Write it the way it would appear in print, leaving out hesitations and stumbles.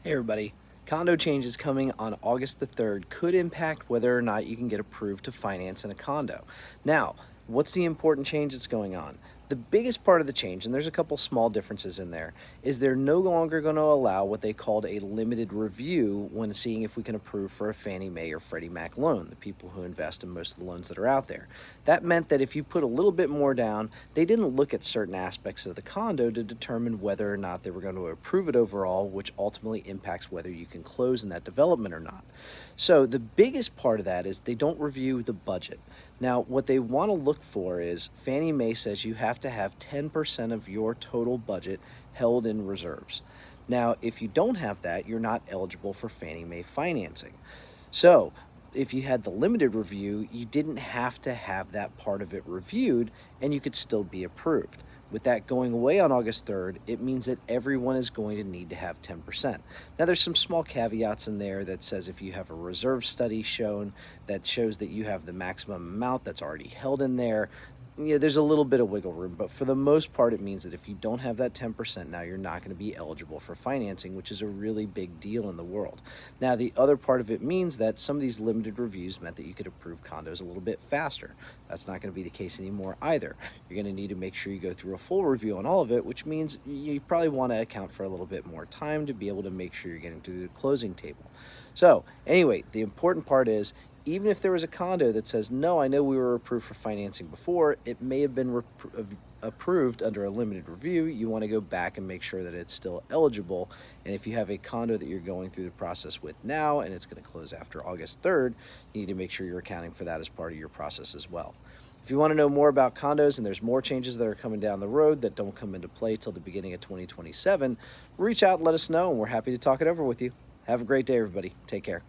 Hey everybody, condo changes coming on August the 3rd could impact whether or not you can get approved to finance in a condo. Now, what's the important change that's going on? The biggest part of the change, and there's a couple small differences in there, is they're no longer going to allow what they called a limited review when seeing if we can approve for a Fannie Mae or Freddie Mac loan, the people who invest in most of the loans that are out there. That meant that if you put a little bit more down, they didn't look at certain aspects of the condo to determine whether or not they were going to approve it overall, which ultimately impacts whether you can close in that development or not. So the biggest part of that is they don't review the budget. Now, what they want to look for is Fannie Mae says you have to have 10% of your total budget held in reserves. Now, if you don't have that, you're not eligible for Fannie Mae financing. So, if you had the limited review, you didn't have to have that part of it reviewed and you could still be approved. With that going away on August 3rd, it means that everyone is going to need to have 10%. Now, there's some small caveats in there that says if you have a reserve study shown that shows that you have the maximum amount that's already held in there, there's a little bit of wiggle room, but for the most part, it means that if you don't have that 10%, now you're not going to be eligible for financing, which is a really big deal in the world. Now, the other part of it means that some of these limited reviews meant that you could approve condos a little bit faster. That's not going to be the case anymore either. You're going to need to make sure you go through a full review on all of it, which means you probably want to account for a little bit more time to be able to make sure you're getting to the closing table. So anyway, the important part is, even if there was a condo that says, no, I know we were approved for financing before, it may have been approved under a limited review. You want to go back and make sure that it's still eligible. And if you have a condo that you're going through the process with now and it's going to close after August 3rd, you need to make sure you're accounting for that as part of your process as well. If you want to know more about condos and there's more changes that are coming down the road that don't come into play till the beginning of 2027, reach out and let us know, and we're happy to talk it over with you. Have a great day, everybody. Take care.